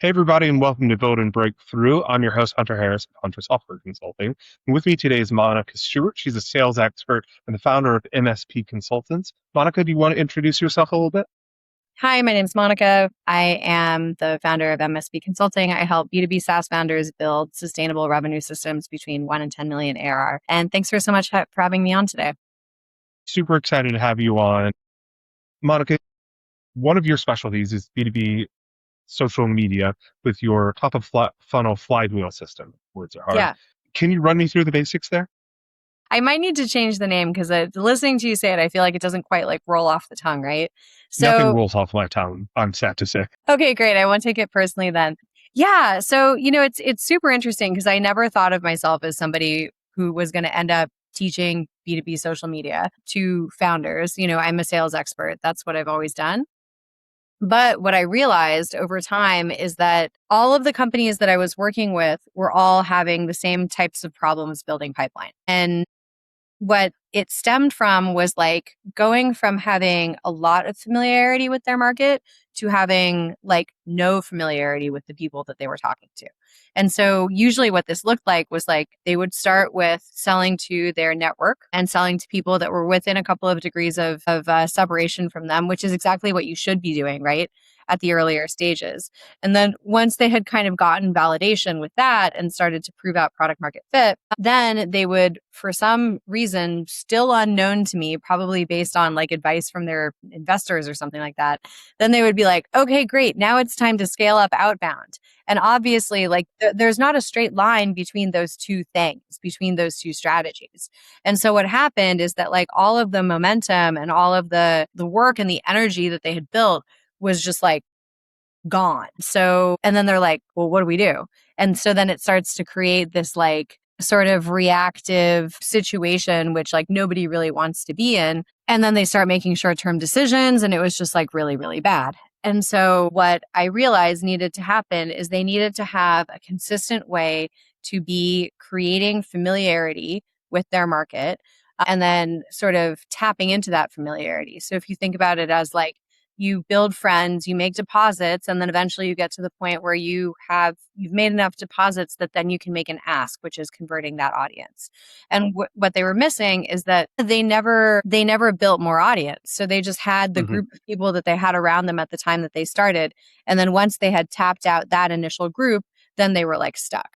Hey, everybody, and welcome to Build and Breakthrough. I'm your host, Hunter Harris of Hunter Software Consulting. And with me today is Monica Stewart. She's a sales expert and the founder of MSP Consultants. Monica, do you want to introduce yourself a little bit? Hi, my name's Monica. I am the founder of MSP Consulting. I help B2B SaaS founders build sustainable revenue systems between 1 and 10 million ARR. And thanks so much for having me on today. Super excited to have you on. Monica, one of your specialties is B2B social media with your top of funnel flywheel system. Words are hard. Yeah, Can you run me through the basics there? I might need to change the name because listening to you say it, I feel like it doesn't quite like roll off the tongue, right? Nothing So, rolls off my tongue, I'm sad to say. okay, great. I won't take it personally then. Yeah, so it's super interesting because I never thought of myself as somebody who was going to end up teaching B2B social media to founders. I'm a sales expert. That's what I've always done. But what I realized over time is that all of the companies that I was working with were all having the same types of problems building pipeline. And what it stemmed from was like going from having a lot of familiarity with their market to having like no familiarity with the people that they were talking to. And so usually what this looked like was like they would start with selling to their network and selling to people that were within a couple of degrees of separation from them, which is exactly what you should be doing, right? At the earlier stages. And then once they had kind of gotten validation with that and started to prove out product market fit, then they would, for some reason, still unknown to me, probably based on like advice from their investors or something like that, then they would be like, okay, great. Now it's time to scale up outbound. And obviously, like there's not a straight line between those two things, between those two strategies. And so what happened is that like all of the momentum and all of the work and the energy that they had built was just like gone. So, and then they're like, well, what do we do? And so then it starts to create this like sort of reactive situation, which like nobody really wants to be in. And then they start making short term decisions. And it was just like really, really bad. And so what I realized needed to happen is they needed to have a consistent way to be creating familiarity with their market and then sort of tapping into that familiarity. So if you think about it as like, you build friends, you make deposits, and then eventually you get to the point where you've made enough deposits that then you can make an ask, which is converting that audience. And what they were missing is that they never built more audience. So they just had the Hmm. group of people that they had around them at the time that they started. And then once they had tapped out that initial group, then they were like stuck.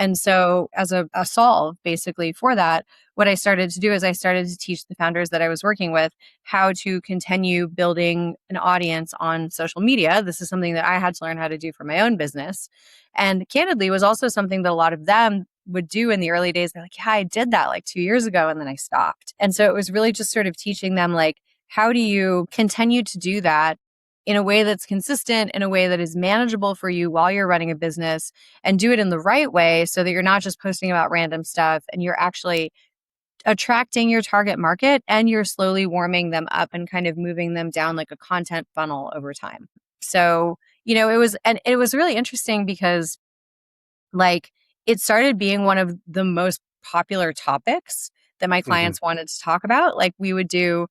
And so, as a solve basically for that, what I started to do is I started to teach the founders that I was working with how to continue building an audience on social media. This is something that I had to learn how to do for my own business. And candidly, was also something that a lot of them would do in the early days. They're like, yeah, I did that like 2 years ago and then I stopped. And so it was really just sort of teaching them, like, how do you continue to do that in a way that's consistent, in a way that is manageable for you while you're running a business, and do it in the right way so that you're not just posting about random stuff and you're actually attracting your target market and you're slowly warming them up and kind of moving them down like a content funnel over time. So, it was really interesting because like it started being one of the most popular topics that my Hmm. clients wanted to talk about. Like we would do,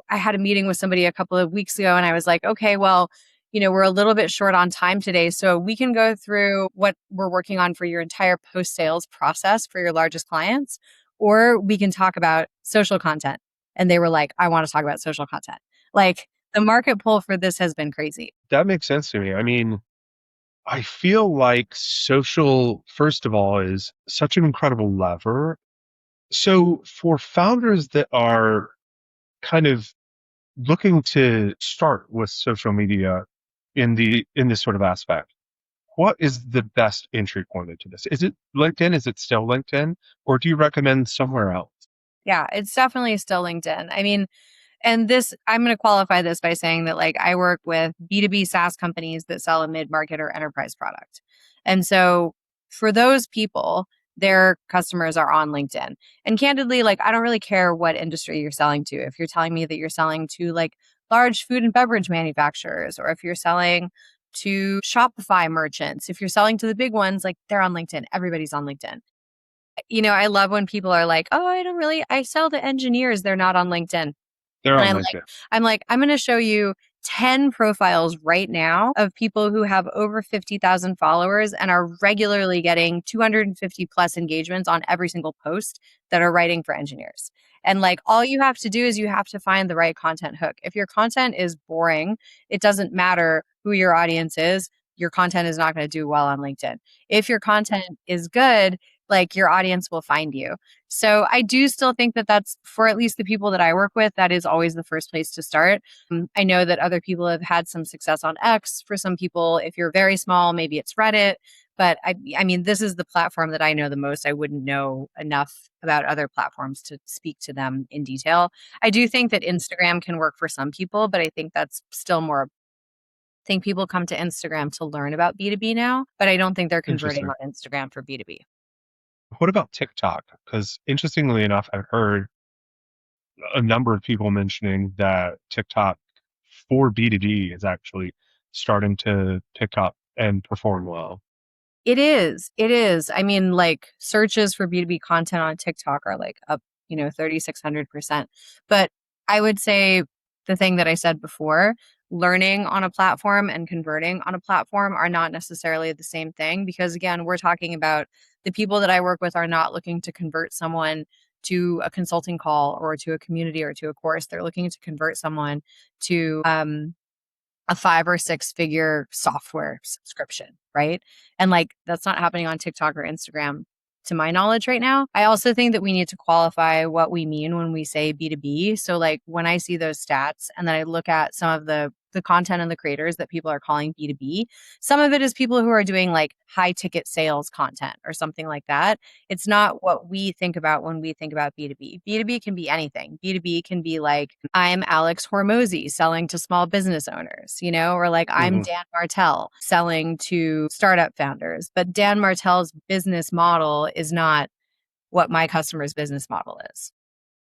I had a meeting with somebody a couple of weeks ago and I was like, okay, well, we're a little bit short on time today. So we can go through what we're working on for your entire post sales process for your largest clients, or we can talk about social content. And they were like, I want to talk about social content. Like the market pull for this has been crazy. That makes sense to me. I mean, I feel like social, first of all, is such an incredible lever. So for founders that are kind of looking to start with social media in this sort of aspect, what is the best entry point into this? Is it LinkedIn? Is it still LinkedIn? Or do you recommend somewhere else? Yeah, it's definitely still LinkedIn. I mean, and this, I'm going to qualify this by saying that like I work with B2B SaaS companies that sell a mid-market or enterprise product. And so for those people, their customers are on LinkedIn. And candidly, like I don't really care what industry you're selling to. If you're telling me that you're selling to like large food and beverage manufacturers, or if you're selling to Shopify merchants, if you're selling to the big ones, like they're on LinkedIn. Everybody's on LinkedIn. I love when people are like, "Oh, I sell to engineers, they're not on LinkedIn." They're And on LinkedIn. I'm going to show you 10 profiles right now of people who have over 50,000 followers and are regularly getting 250 plus engagements on every single post that are writing for engineers. And like all you have to do is you have to find the right content hook. If your content is boring, it doesn't matter who your audience is, your content is not going to do well on LinkedIn. If your content is good, like your audience will find you. So I do still think that that's for at least the people that I work with, that is always the first place to start. I know that other people have had some success on X. For some people, if you're very small, maybe it's Reddit. But I mean, this is the platform that I know the most. I wouldn't know enough about other platforms to speak to them in detail. I do think that Instagram can work for some people, but I think that's still more. I think people come to Instagram to learn about B2B now, but I don't think they're converting Interesting. on Instagram for B2B. What about TikTok? Because interestingly enough, I've heard a number of people mentioning that TikTok for B2B is actually starting to pick up and perform well. It is. It is. I mean, like searches for B2B content on TikTok are like up, 3,600%. But I would say the thing that I said before, learning on a platform and converting on a platform are not necessarily the same thing because again, we're talking about the people that I work with are not looking to convert someone to a consulting call or to a community or to a course. They're looking to convert someone to a 5 or 6 figure software subscription, right? And like that's not happening on TikTok or Instagram to my knowledge right now. I also think that we need to qualify what we mean when we say B2B. So like when I see those stats and then I look at some of the content and the creators that people are calling B2B, some of it is people who are doing like high ticket sales content or something like that. It's not what we think about when we think about B2B. B2B can be anything. B2B can be like, I'm Alex Hormozy selling to small business owners, or like I'm Hmm. Dan Martell selling to startup founders. But Dan Martell's business model is not what my customer's business model is,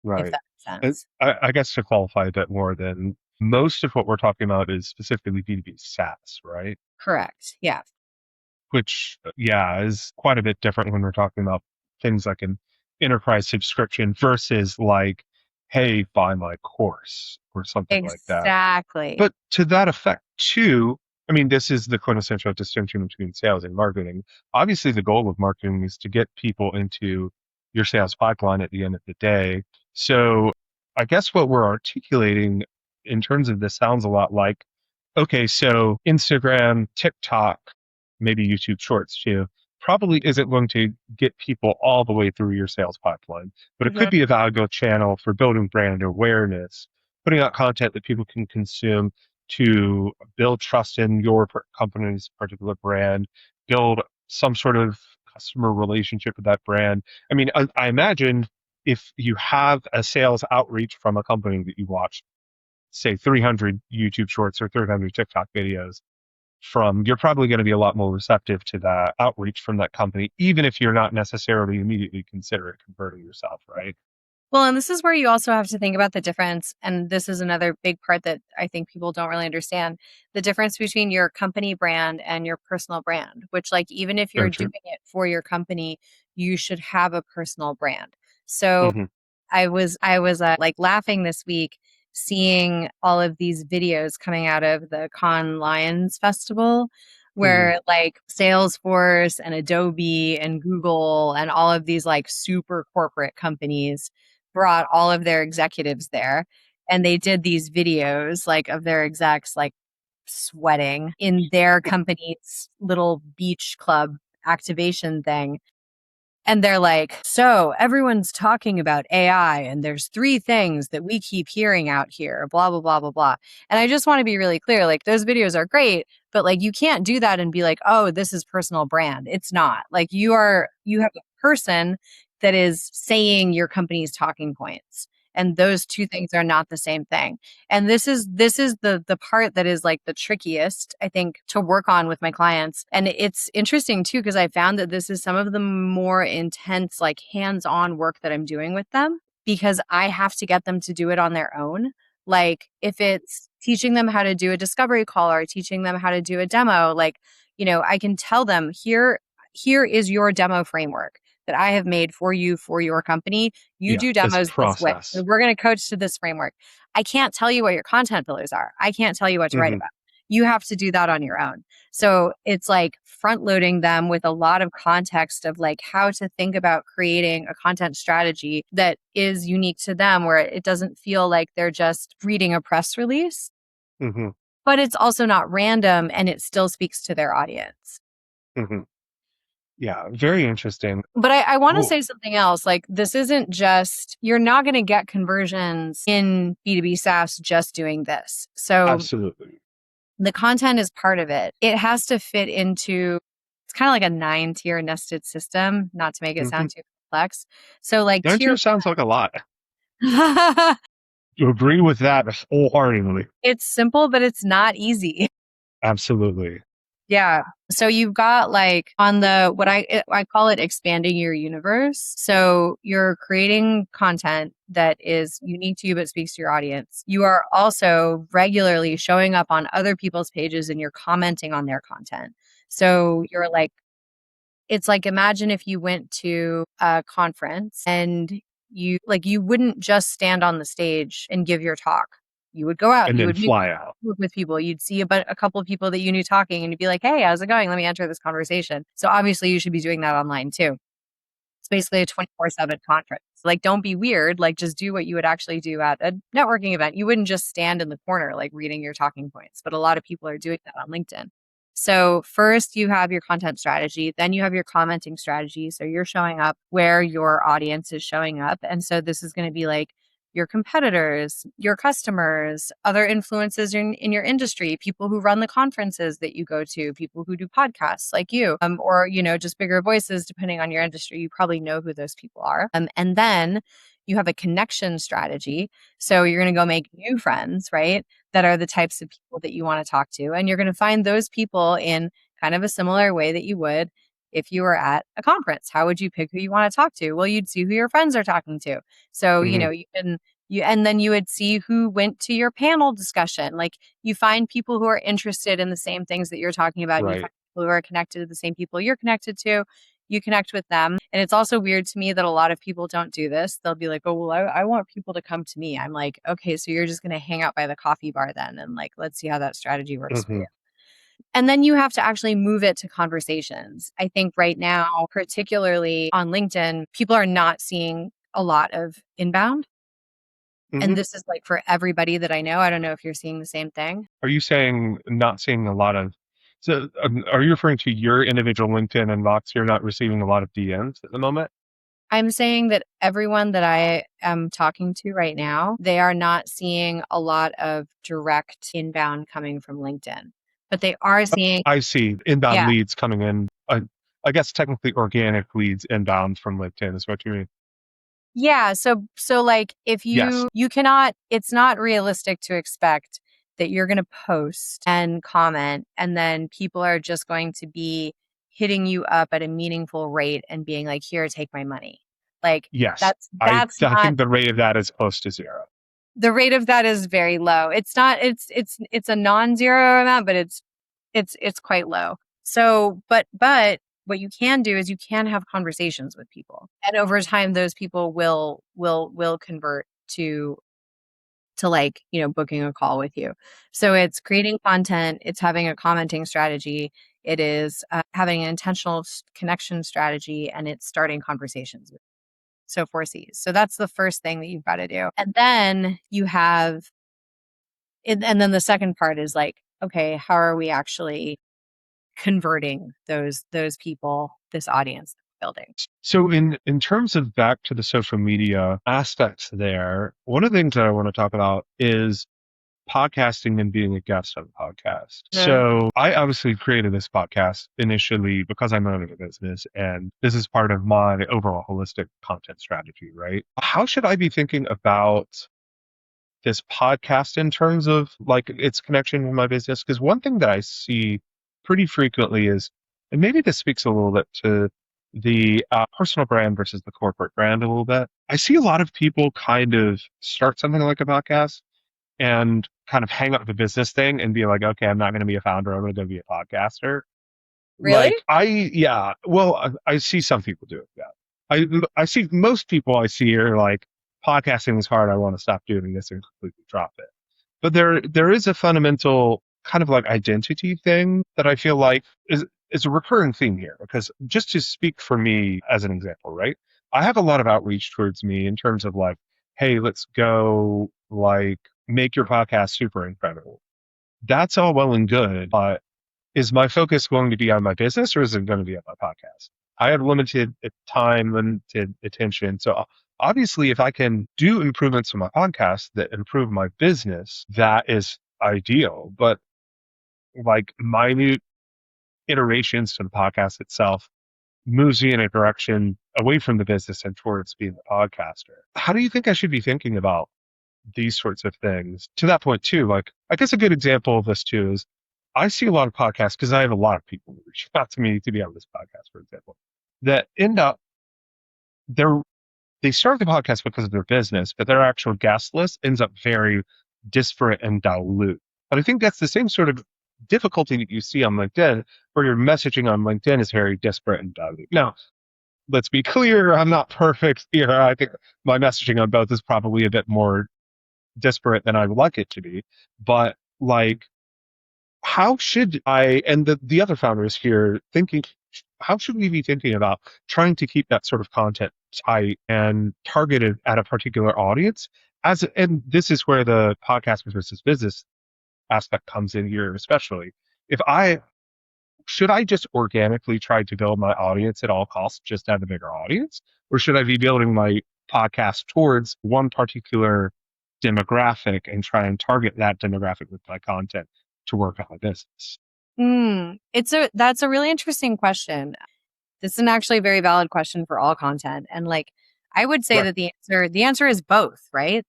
if Right. that makes And sense. I guess to qualify a bit more, then most of what we're talking about is specifically B2B SaaS, right? Correct. Yeah. Which, yeah, is quite a bit different when we're talking about things like an enterprise subscription versus like, hey, buy my course or something like that. Exactly. But to that effect, too, I mean, this is the quintessential distinction between sales and marketing. Obviously, the goal of marketing is to get people into your sales pipeline at the end of the day. So I guess what we're articulating in terms of this sounds a lot like, okay, so Instagram, TikTok, maybe YouTube Shorts too, probably isn't going to get people all the way through your sales pipeline, but it could Mhm. be a valuable channel for building brand awareness, putting out content that people can consume to build trust in your company's particular brand, build some sort of customer relationship with that brand. I mean, I imagine if you have a sales outreach from a company that you watch, say 300 YouTube shorts or 300 TikTok videos from, you're probably going to be a lot more receptive to that outreach from that company, even if you're not necessarily immediately considering converting yourself, right? Well, and this is where you also have to think about the difference. And this is another big part that I think people don't really understand the difference between your company brand and your personal brand, which, like, even if you're Very doing true. it for your company, you should have a personal brand. So, Hmm. I was like laughing this week seeing all of these videos coming out of the Cannes Lions Festival Hmm. where like Salesforce and Adobe and Google and all of these like super corporate companies brought all of their executives there and they did these videos like of their execs like sweating in their company's little beach club activation thing and they're like, so everyone's talking about AI, and there's 3 things that we keep hearing out here, blah, blah, blah, blah, blah. And I just want to be really clear like, those videos are great, but like, you can't do that and be like, oh, this is personal brand. It's not. Like, you have a person that is saying your company's talking points. And those 2 things are not the same thing. And this is the part that is like the trickiest, I think, to work on with my clients. And it's interesting too, because I found that this is some of the more intense, like hands-on work that I'm doing with them because I have to get them to do it on their own. Like if it's teaching them how to do a discovery call or teaching them how to do a demo, like, I can tell them here is your demo framework. that I have made for you for your company. You Yeah. do This demos this way. So process. we're going to coach to this framework. I can't tell you what your content pillars are. I can't tell you what to write Hmm. about. You have to do that on your own. So it's like front loading them with a lot of context of like how to think about creating a content strategy that is unique to them, where it doesn't feel like they're just reading a press release, Hmm. but it's also not random and it still speaks to their audience. Hmm. Yeah. Very interesting. But I want to Oh, say something else. Like, this isn't just, you're not going to get conversions in B2B SaaS just doing this. So absolutely. the content is part of it. It has to fit into, it's kind of like a 9-tier nested system, not to make it Hmm. sound too complex. So, like, tier, 92 sounds like a lot. You agree with that wholeheartedly. it's simple, but it's not easy. Absolutely. Yeah. So you've got like on the what I call it expanding your universe. So you're creating content that is unique to you but speaks to your audience. You are also regularly showing up on other people's pages and you're commenting on their content. So you're like, it's like, imagine if you went to a conference and you wouldn't just stand on the stage and give your talk. You would go out, And you then would meet fly out. with people, you'd see a couple of people that you knew talking and you'd be like, "Hey, how's it going? Let me enter this conversation." So obviously you should be doing that online too. It's basically a 24/7 conference. Like, don't be weird. Like, just do what you would actually do at a networking event. You wouldn't just stand in the corner, like reading your talking points, but a lot of people are doing that on LinkedIn. So, first you have your content strategy, then you have your commenting strategy. So, you're showing up where your audience is showing up. And so, this is going to be like your competitors, your customers, other influences in your industry, people who run the conferences that you go to, people who do podcasts like you, or, just bigger voices, depending on your industry. You probably know who those people are. And then you have a connection strategy. So you're going to go make new friends, right? That are the types of people that you want to talk to. And you're going to find those people in kind of a similar way that you would if you were at a conference. How would you pick who you want to talk to? Well, you'd see who your friends are talking to. So, Hmm. and then you would see who went to your panel discussion. Like, you find people who are interested in the same things that you're talking about, and you Right. find people who are connected to the same people you're connected to. You connect with them. And it's also weird to me that a lot of people don't do this. They'll be like, "Oh, well, I want people to come to me." I'm like, "Okay, so you're just going to hang out by the coffee bar then. And like, let's see how that strategy works for Hmm. you." And then you have to actually move it to conversations. I think right now, particularly on LinkedIn, people are not seeing a lot of inbound. And Hmm. this is like for everybody that I know. I don't know if you're seeing the same thing. Are you saying not seeing a lot of? So, are you referring to your individual LinkedIn inbox? You're not receiving a lot of DMs at the moment. I'm saying that everyone that I am talking to right now, they are not seeing a lot of direct inbound coming from LinkedIn, but they are seeing, I see inbound yeah. leads coming in. I guess technically organic leads inbound from LinkedIn is what you mean. Yeah, so like if Yes. you cannot, it's not realistic to expect that you're going to post and comment and then people are just going to be hitting you up at a meaningful rate and being like, "Here, take my money." Like, Yes. that's I not, think the rate of that is close to zero. the rate of that is very low. It's not, it's a non-zero amount, but it's quite low. So, but what you can do is you can have conversations with people. And over time those people will convert to like, booking a call with you. So it's creating content, it's having a commenting strategy, it is having an intentional connection strategy, and it's starting conversations with. So 4 C's. So that's the first thing that you've got to do. And then you have and then the second part is like, okay, how are we actually converting those people, this audience that we're building? So in terms of back to the social media aspects there, one of the things that I want to talk about is podcasting and being a guest on a podcast. Mhm. So I obviously created this podcast initially because I'm owning a business and this is part of my overall holistic content strategy, right? How should I be thinking about this podcast in terms of like its connection with my business? Because one thing that I see pretty frequently is, and maybe this speaks a little bit to the personal brand versus the corporate brand a little bit. I see a lot of people kind of start something like a podcast and kind of hang up the business thing and be like, okay, I'm not going to be a founder. I'm going to go be a podcaster. Really? Like yeah, well, I see some people do it. Yeah. I see most people I see are like, podcasting is hard. I want to stop doing this and completely drop it. But there is a fundamental kind of like identity thing that I feel like is a recurring theme here. Because just to speak for me as an example, right? I have a lot of outreach towards me in terms of like, hey, let's go like make your podcast super incredible. That's all well and good, but is my focus going to be on my business or is it going to be on my podcast? I have limited time, limited attention. So obviously, if I can do improvements to my podcast that improve my business, that is ideal. But like minute iterations to the podcast itself moves me in a direction away from the business and towards being a podcaster. How do you think I should be thinking about these sorts of things? To that point too, like I guess a good example of this too is I see a lot of podcasts because I have a lot of people who reach out to me to be on this podcast, for example, that end up they're they start the podcast because of their business, but their actual guest list ends up very disparate and dilute. But I think that's the same sort of difficulty that you see on LinkedIn, where your messaging on LinkedIn is very disparate and dilute. Now, let's be clear, I'm not perfect here. I think my messaging on both is probably a bit more disparate than I would like it to be. But like, how should I and the other founders here thinking? How should we be thinking about trying to keep that sort of content tight and targeted at a particular audience? And this is where the podcast versus business aspect comes in here, especially. If I should I just organically try to build my audience at all costs, just to have a bigger audience, or should I be building my podcast towards one particular demographic and try and target that demographic with my content to work on my business? That's a really interesting question. This is actually a very valid question for all content. And like, I would say Right. that the answer is both, right?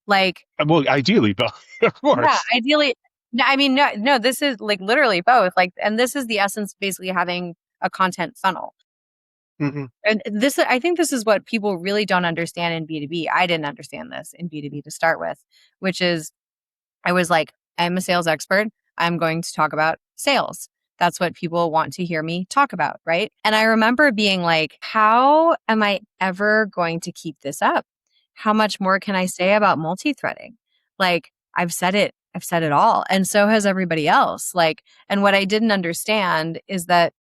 Like, Well, ideally, but of yeah, course. ideally, no, I mean, no, this is like literally both. Like, and this is the essence, basically having a content funnel. Hmm. And I think this is what people really don't understand in B2B. I didn't understand this in B2B to start with, which is I was like, I'm a sales expert. I'm going to talk about sales. That's what people want to hear me talk about, right? And I remember being like, how am I ever going to keep this up? How much more can I say about multi-threading? Like, I've said it all. And so has everybody else. Like, and what I didn't understand is that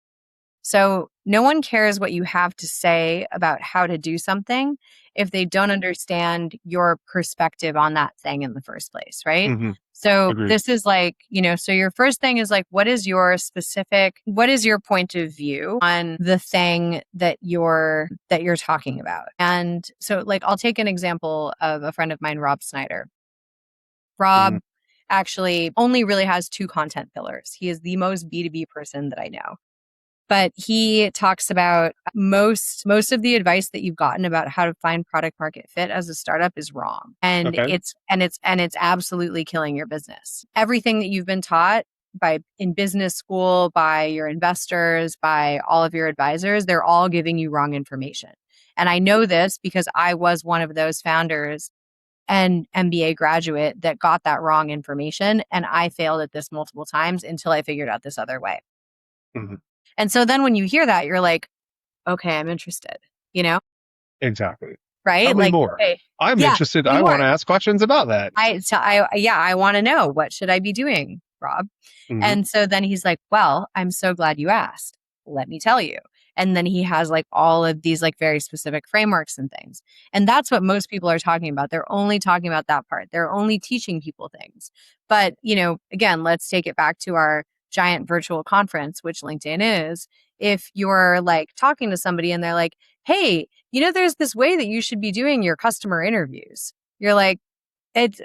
so no one cares what you have to say about how to do something if they don't understand your perspective on that thing in the first place, right? Hmm. So Agreed. this is like, so your first thing is like, what is your point of view on the thing that you're talking about? And so like, I'll take an example of a friend of mine, Rob Snyder. Hmm. Rob actually only really has two content pillars. He is the most B2B person that I know, but he talks about most of the advice that you've gotten about how to find product market fit as a startup is wrong, and Okay. it's absolutely killing your business. Everything that you've been taught by in business school, by your investors, by all of your advisors, they're all giving you wrong information. And I know this because I was one of those founders and MBA graduate that got that wrong information, and I failed at this multiple times until I figured out this other way. Hmm. And so then when you hear that, you're like, okay, I'm interested, you know, Exactly. Tell right? me Like, more. okay, I'm yeah, interested. me I want more. to ask questions about that. I want to know, what should I be doing, Rob? Hmm. And so then he's like, well, I'm so glad you asked. Let me tell you. And then he has like all of these like very specific frameworks and things. And that's what most people are talking about. They're only talking about that part. They're only teaching people things. But, again, let's take it back to our giant virtual conference, which LinkedIn is. If you're like talking to somebody and they're like, hey, there's this way that you should be doing your customer interviews. You're like,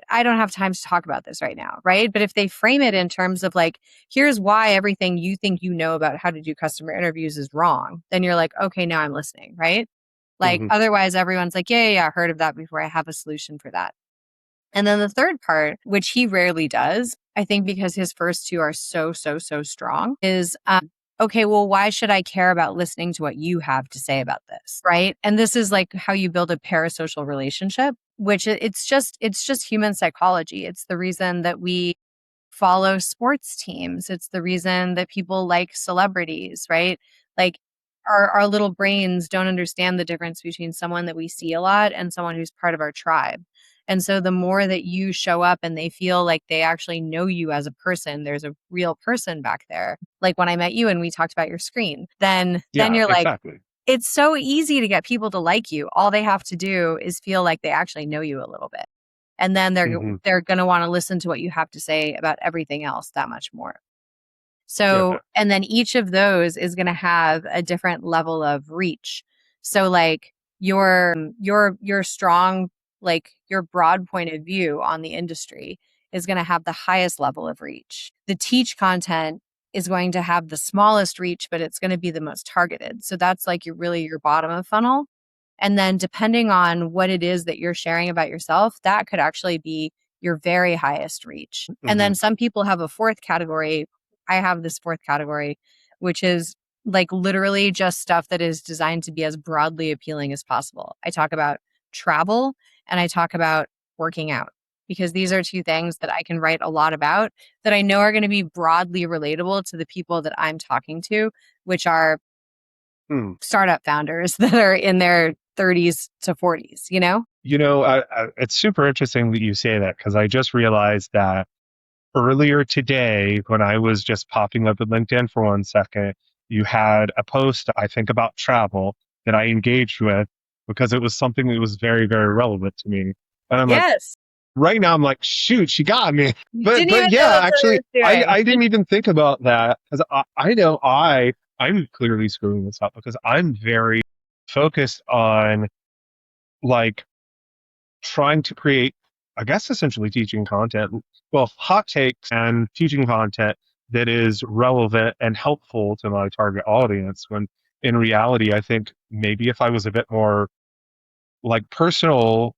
I don't have time to talk about this right now, right? But if they frame it in terms of like, here's why everything you think you know about how to do customer interviews is wrong, then you're like, okay, now I'm listening, right? Like, Hmm. otherwise, everyone's like, yeah, yeah, yeah, I heard of that before. I have a solution for that. And then the third part, which he rarely does, I think because his first two are so, so, so strong, is okay, well, why should I care about listening to what you have to say about this? Right. And this is like how you build a parasocial relationship, which it's just human psychology. It's the reason that we follow sports teams. It's the reason that people like celebrities, right? Like our little brains don't understand the difference between someone that we see a lot and someone who's part of our tribe. And so the more that you show up and they feel like they actually know you as a person, there's a real person back there. Like when I met you and we talked about your screen, then Yeah, you're like, exactly. it's so easy to get people to like you. All they have to do is feel like they actually know you a little bit. And then Hmm. they're going to want to listen to what you have to say about everything else that much more. Yeah. So, and then each of those is going to have a different level of reach. So like your strong, like your broad point of view on the industry is going to have the highest level of reach. The teach content is going to have the smallest reach, but it's going to be the most targeted. So that's like your bottom of funnel. And then depending on what it is that you're sharing about yourself, that could actually be your very highest reach. And Hmm. then some people have a fourth category. I have this fourth category, which is like literally just stuff that is designed to be as broadly appealing as possible. I talk about travel and I talk about working out because these are two things that I can write a lot about that I know are going to be broadly relatable to the people that I'm talking to, which are Hmm. startup founders that are in their 30s to 40s, you know? It's super interesting that you say that because I just realized that earlier today, when I was just popping up at LinkedIn for 1 second, you had a post, I think, about travel that I engaged with because it was something that was very, very relevant to me. And I'm like, Yes. right now, I'm like, shoot, she got me. You But didn't even know yeah, that's what I actually, was doing. I didn't even think about that because I know I'm clearly screwing this up because I'm very focused on like trying to create, I guess, essentially teaching content, well, hot takes and teaching content that is relevant and helpful to my target audience. When in reality, I think maybe if I was a bit more like personal,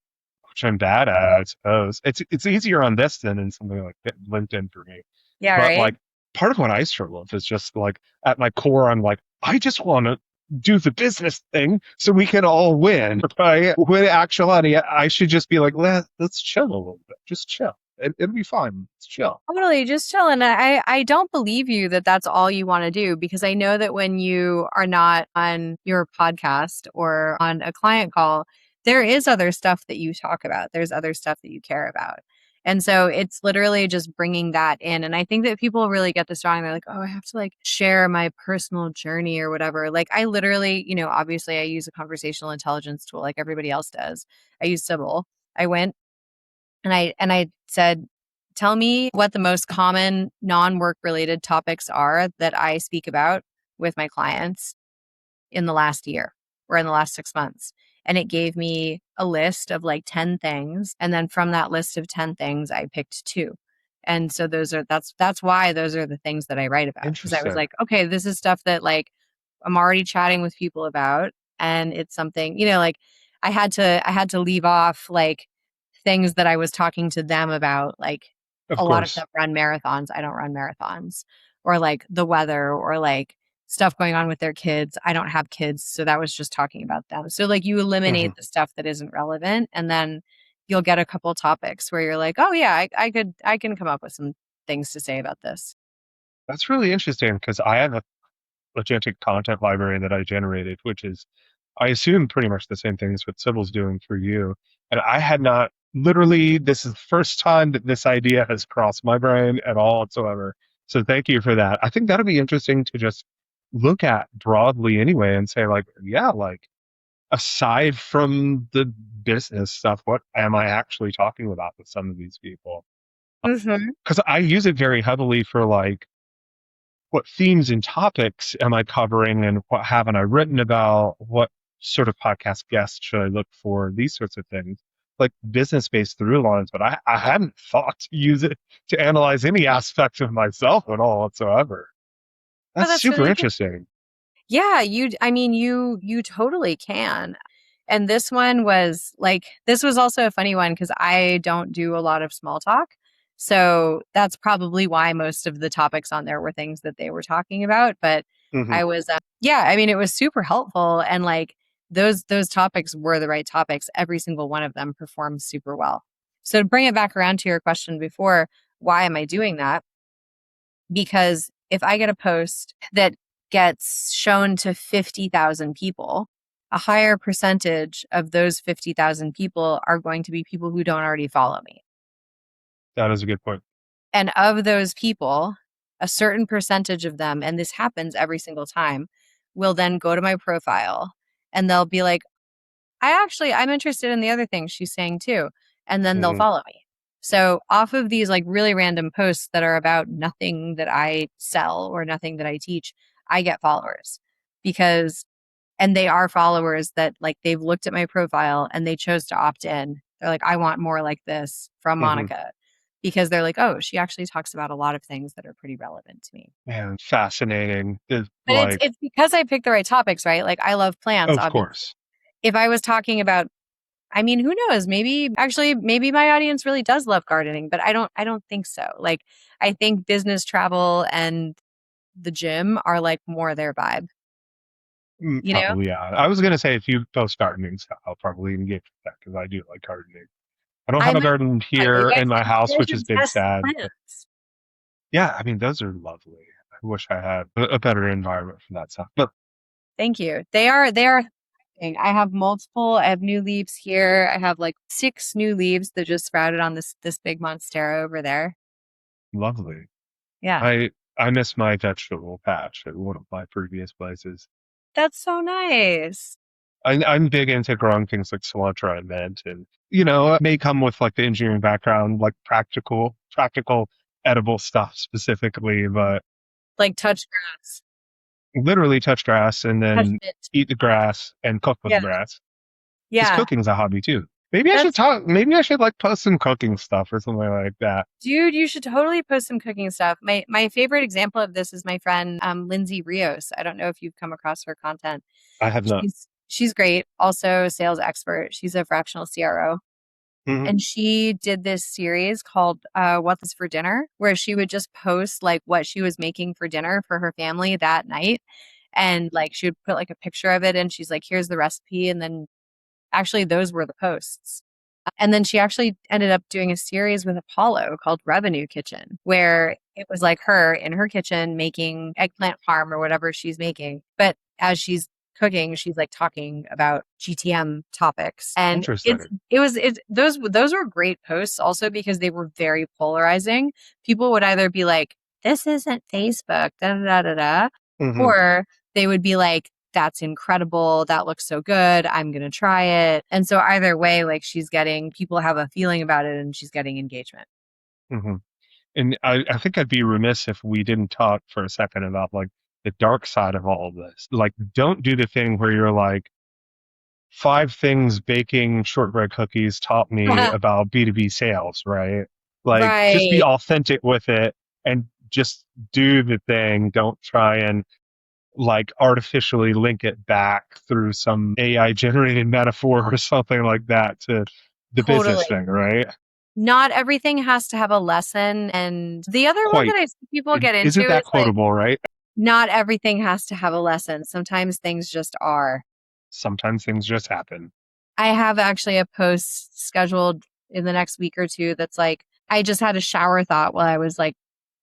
which I'm bad at, I suppose it's easier on this than in something like LinkedIn for me. Yeah, But right? like part of what I struggle with is just like at my core, I'm like, I just want to do the business thing so we can all win. Right? When in actuality, I should just be like, let's chill a little bit. Just chill. It'll be fine. Let's chill. Totally, just chill. And I don't believe you that that's all you want to do because I know that when you are not on your podcast or on a client call, there is other stuff that you talk about. There's other stuff that you care about. And so it's literally just bringing that in. And I think that people really get this wrong. They're like, oh, I have to like share my personal journey or whatever. Like I literally, obviously I use a conversational intelligence tool like everybody else does. I use Sybil. I went and I said, tell me what the most common non-work related topics are that I speak about with my clients in the last year or in the last 6 months. And it gave me a list of like 10 things. And then from that list of 10 things, I picked two. And so that's why those are the things that I write about. Cause I was Interesting. like, okay, this is stuff that like I'm already chatting with people about. And it's something, like I had to leave off like things that I was talking to them about, like Of a lot of course. them run marathons. I don't run marathons or like the weather or like stuff going on with their kids. I don't have kids, so that was just talking about them. So like you eliminate Hmm. the stuff that isn't relevant and then you'll get a couple topics where you're like, "Oh yeah, I can come up with some things to say about this." That's really interesting because I have a agentic content library that I generated, which is, I assume, pretty much the same thing as what Sybil's doing for you. And I had not, literally, this is the first time that this idea has crossed my brain at all whatsoever. So thank you for that. I think that'll be interesting to just look at broadly anyway and say, like, yeah, like, aside from the business stuff, what am I actually talking about with some of these people? Mhm. Because I use it very heavily for like, what themes and topics am I covering and what haven't I written about? What sort of podcast guests should I look for? These sorts of things, like business based through lines, but I hadn't thought to use it to analyze any aspect of myself at all whatsoever. Oh, That's that's super really cool. interesting. Yeah, I mean, you totally can. And this was also a funny one because I don't do a lot of small talk. So that's probably why most of the topics on there were things that they were talking about. But Hmm. yeah, I mean, it was super helpful. And like those topics were the right topics. Every single one of them performed super well. So to bring it back around to your question before, why am I doing that? Because if I get a post that gets shown to 50,000 people, a higher percentage of those 50,000 people are going to be people who don't already follow me. That is a good point. And of those people, a certain percentage of them, and this happens every single time, will then go to my profile and they'll be like, I'm interested in the other things she's saying too. And then they'll Hmm. follow me. So off of these like really random posts that are about nothing that I sell or nothing that I teach, I get followers because, and they are followers that like they've looked at my profile and they chose to opt in. They're like, I want more like this from Hmm. Monica because they're like, oh, she actually talks about a lot of things that are pretty relevant to me. Man, fascinating. It's But it's like, it's because I picked the right topics, right? Like I love plants, of obviously. course. If I was talking about, I mean, who knows? Maybe my audience really does love gardening, but I don't think so. Like I think business travel and the gym are like more their vibe, you know? Probably, yeah. I was gonna say if you post gardening stuff, I'll probably engage with that because I do like gardening. I don't I have a might garden try. here in my You house, guys which has should been test the sad, but plants. yeah, I mean those are lovely. I wish I had a better environment for that stuff. But Thank you. They are I have multiple, I have new leaves here. I have like 6 new leaves that just sprouted on this big monstera over there. lovely. Yeah. I miss my vegetable patch at one of my previous places. That's so nice. I'm big into growing things like cilantro and mint, and it may come with like the engineering background, like practical edible stuff specifically, but Like touch grass, literally touch grass and touch then it. eat the grass and cook with the Yeah. grass. Because Yeah. cooking's a hobby too. Maybe I should That's talk. Maybe I should like post some cooking stuff or something like that. Dude, you should totally post some cooking stuff. My favorite example of this is my friend Lindsay Rios. I don't know if you've come across her content. I have not. She's great, also a sales expert. She's a fractional CRO. Hmm. And she did this series called What's for Dinner, where she would just post like what she was making for dinner for her family that night. And like she would put like a picture of it and she's like, here's the recipe. And then actually those were the posts. And then she actually ended up doing a series with Apollo called Revenue Kitchen, where it was like her in her kitchen making eggplant parm or whatever she's making. But as she's cooking, she's like talking about GTM topics. And Interesting. those were great posts also because they were very polarizing. People would either be like, this isn't Facebook, da da da da da, Hmm. or they would be like, that's incredible. That looks so good. I'm going to try it. And so either way, like people have a feeling about it and she's getting engagement. Hmm. And I think I'd be remiss if we didn't talk for a second about like the dark side of all of this. Like, don't do the thing where you're like, 5 things baking shortbread cookies taught me about B2B sales, right? Like, just be Right. authentic with it and just do the thing. Don't try and like artificially link it back through some AI generated metaphor or something like that to the business Totally. thing, right? Not everything has to have a lesson. And the other one that Quite. I see people get Isn't into that is like, quotable, right? not everything has to have a lesson. Sometimes things just are. Sometimes things just happen. I have actually a post scheduled in the next week or two that's like, I just had a shower thought while I was like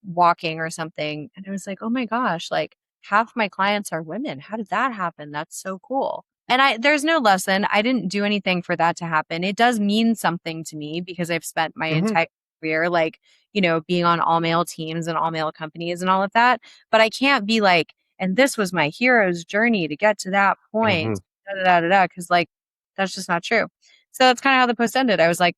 walking or something. And I was like, oh my gosh, like half my clients are women. How did that happen? That's so cool. And there's no lesson. I didn't do anything for that to happen. It does mean something to me because I've spent my Hmm. entire career, like, being on all male teams and all male companies and all of that. But I can't be like, and this was my hero's journey to get to that Hmm. point, da da da da, because like, that's just not true. So that's kind of how the post ended. I was like,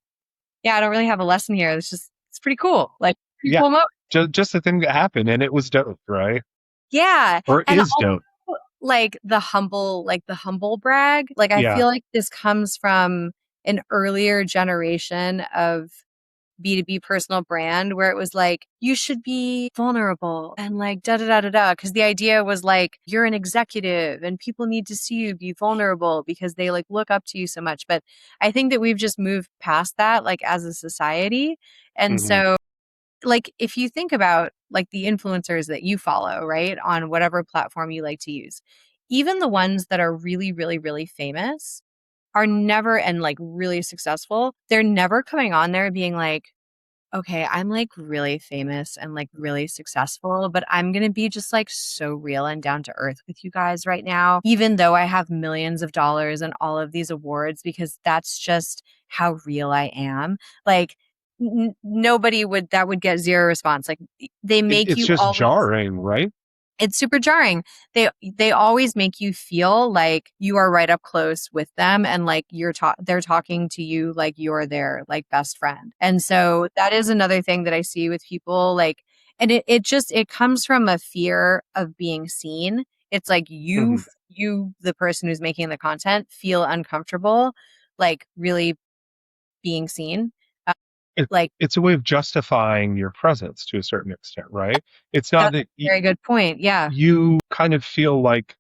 yeah, I don't really have a lesson here. It's pretty cool. Like, pretty Yeah. cool moment. Just the thing that happened and it was dope, right? Yeah. Or And is also dope. like the humble brag. Like I Yeah. feel like this comes from an earlier generation of B2B personal brand where it was like, you should be vulnerable and like da da da da da. Cause the idea was like, you're an executive and people need to see you be vulnerable because they like look up to you so much. But I think that we've just moved past that, like as a society. And Hmm. so, like, if you think about like the influencers that you follow, right, on whatever platform you like to use, even the ones that are really, really, really famous are never and like really successful, they're never coming on there being like, okay, I'm like really famous and like really successful, but I'm going to be just like so real and down to earth with you guys right now, even though I have millions of dollars and all of these awards, because that's just how real I am. Like, nobody would, that would get zero response. Like, they make It's you just always, jarring, right? it's super jarring. They always make you feel like you are right up close with them and like they're talking to you like you're their like best friend. And so that is another thing that I see with people like, and it comes from a fear of being seen. It's like Mhm. you the person who's making the content feel uncomfortable like really being seen. Uh, It, like it's a way of justifying your presence to a certain extent, right? It's not that's that a very good point. Yeah. you kind of feel like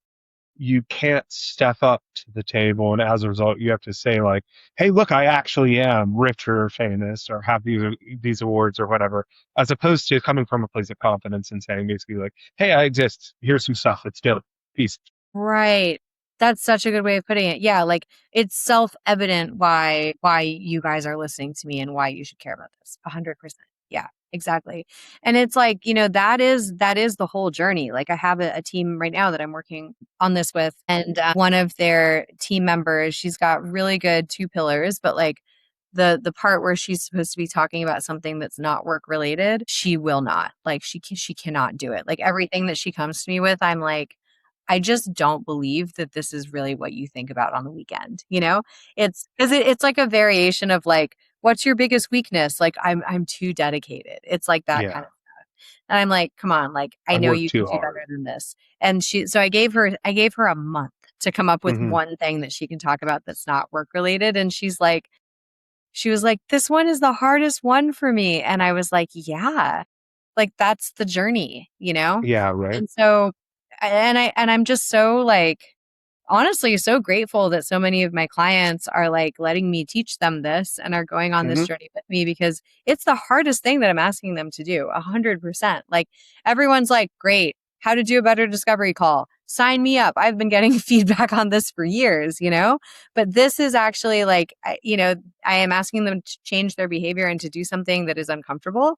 you can't step up to the table, and as a result, you have to say like, "Hey, look, I actually am rich or famous or have these awards or whatever," as opposed to coming from a place of confidence and saying basically like, "Hey, I exist. Here's some stuff. Let's do it. Peace." Right. That's such a good way of putting it. Yeah, like it's self-evident why you guys are listening to me and why you should care about this. 100%. Yeah, exactly. And it's like, that is the whole journey. Like I have a team right now that I'm working on this with, and one of their team members, she's got really good two pillars, but like the part where she's supposed to be talking about something that's not work related, she will not. Like she cannot do it. Like everything that she comes to me with, I'm like, I just don't believe that this is really what you think about on the weekend, you know? It's 'cause it's like a variation of like, "What's your biggest weakness?" Like, "I'm too dedicated." It's like that kind Yeah, of stuff. And I'm like, "Come on, like, I I know work you too can do hard. better than this." And so I gave her a month to come up with Hmm. one thing that she can talk about that's not work related, and she was like, "This one is the hardest one for me." And I was like, "Yeah, like that's the journey, you know?" Yeah, right. And so I'm just so like honestly so grateful that so many of my clients are like letting me teach them this and are going on this Hmm. journey with me because it's the hardest thing that I'm asking them to do 100%. Like everyone's like, great, how to do a better discovery call. Sign me up. I've been getting feedback on this for years, you know? But this is actually like, I am asking them to change their behavior and to do something that is uncomfortable.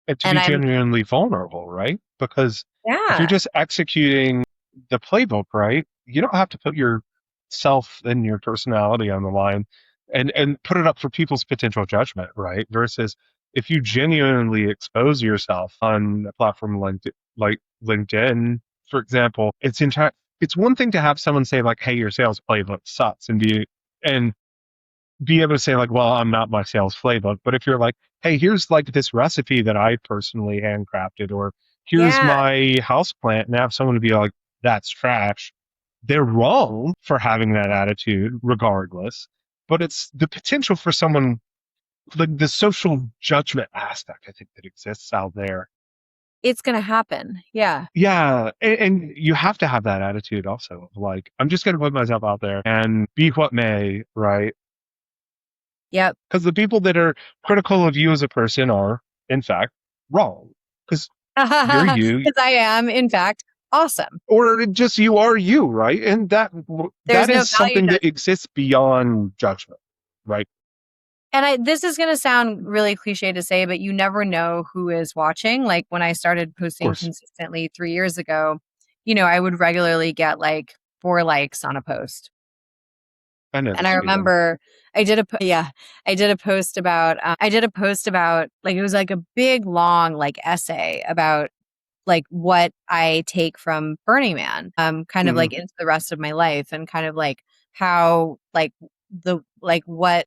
And to And be I'm, genuinely vulnerable, right? Because if you're yeah, just executing the playbook, right, you don't have to put yourself and your personality on the line and put it up for people's potential judgment, right? Versus if you genuinely expose yourself on a platform like LinkedIn, for example, it's one thing to have someone say like, "Hey, your sales playbook sucks," and be able to say like, well, I'm not my sales playbook. But if you're like, hey, here's like this recipe that I personally handcrafted, or here's yeah, my house plant, and have someone to be like, that's trash. They're wrong for having that attitude, regardless. But it's the potential for someone like the social judgment aspect, I think, that exists out there. it's going to happen. Yeah. Yeah, and you have to have that attitude also. Like, I'm just going to put myself out there and be what may, right? Yep. Because the people that are critical of you as a person are, in fact, wrong. Because you're you, Because I am, in fact, awesome. or just you are you, right? And that There's no is value something that judgment. exists beyond judgment, right? And this is going to sound really cliche to say, but you never know who is watching. Like when I started Of posting course, consistently 3 years ago, I would regularly get like 4 likes on a post. I know And I this feeling. remember yeah, I did a post about like it was like a big long like essay about like what I take from Burning Man, kind of Hmm. like into the rest of my life and kind of like how like what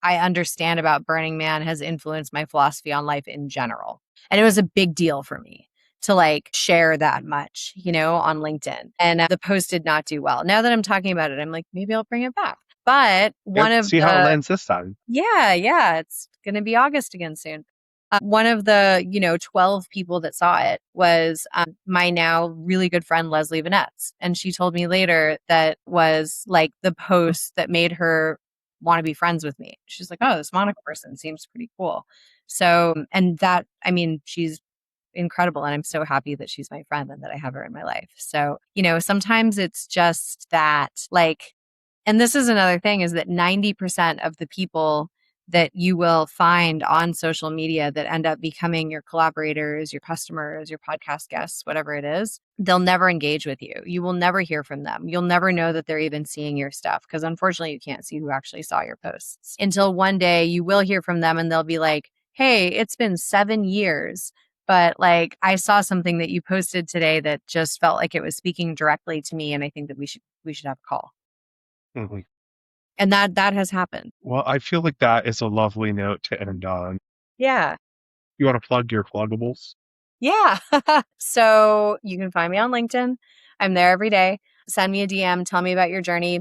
I understand about Burning Man has influenced my philosophy on life in general. And it was a big deal for me to like share that much, on LinkedIn. And the post did not do well. Now that I'm talking about it, I'm like, maybe I'll bring it back. But Yep. one of See how it the lands this time. yeah, yeah, it's going to be August again soon. One of the, 12 people that saw it was my now really good friend, Leslie Vanetz. And she told me later that was like the post that made her want to be friends with me. She's like, oh, this Monica person seems pretty cool. So, and that, I mean, she's incredible. And I'm so happy that she's my friend and that I have her in my life. So, sometimes it's just that, like, and this is another thing is that 90% of the people that you will find on social media that end up becoming your collaborators, your customers, your podcast guests, whatever it is, they'll never engage with you. You will never hear from them. You'll never know that they're even seeing your stuff because unfortunately you can't see who actually saw your posts until one day you will hear from them and they'll be like, hey, it's been 7 years, but like I saw something that you posted today that just felt like it was speaking directly to me. And I think that we should have a call. Mhm. And that has happened. Well, I feel like that is a lovely note to end on. Yeah. You want to plug your pluggables? Yeah. So you can find me on LinkedIn. I'm there every day. Send me a DM. Tell me about your journey.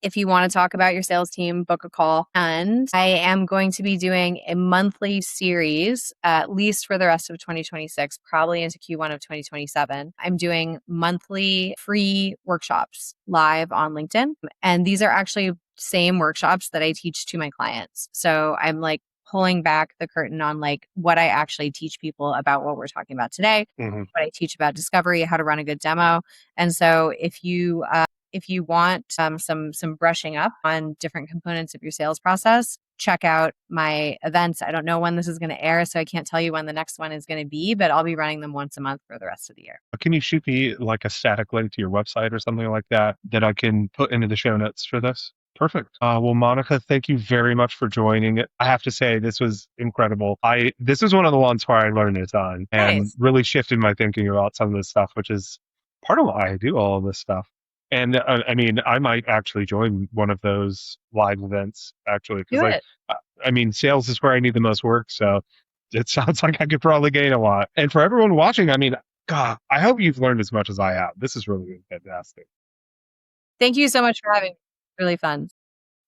If you want to talk about your sales team, book a call. And I am going to be doing a monthly series, at least for the rest of 2026, probably into Q1 of 2027. I'm doing monthly free workshops live on LinkedIn. And these are actually same workshops that I teach to my clients. So I'm like pulling back the curtain on like what I actually teach people about what we're talking about today, Hmm. what I teach about discovery, how to run a good demo. And so if you want some brushing up on different components of your sales process, check out my events. I don't know when this is going to air, so I can't tell you when the next one is going to be, but I'll be running them once a month for the rest of the year. Can you shoot me like a static link to your website or something like that that I can put into the show notes for this? Perfect. Well, Monica, thank you very much for joining. I have to say this was incredible. This was one of the ones where I learned a ton and Nice. really shifted my thinking about some of this stuff, which is part of why I do all of this stuff. And I mean, I might actually join one of those live events actually, because Do like, it. I mean, sales is where I need the most work. So it sounds like I could probably gain a lot. And for everyone watching, I mean, God, I hope you've learned as much as I have. This is really fantastic. Thank you so much for having me. Really fun.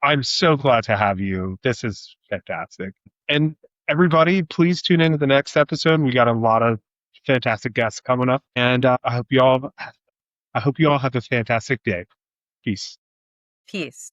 I'm so glad to have you. This is fantastic. And everybody, please tune into the next episode. We got a lot of fantastic guests coming up, and I hope you all have a fantastic day. Peace. Peace.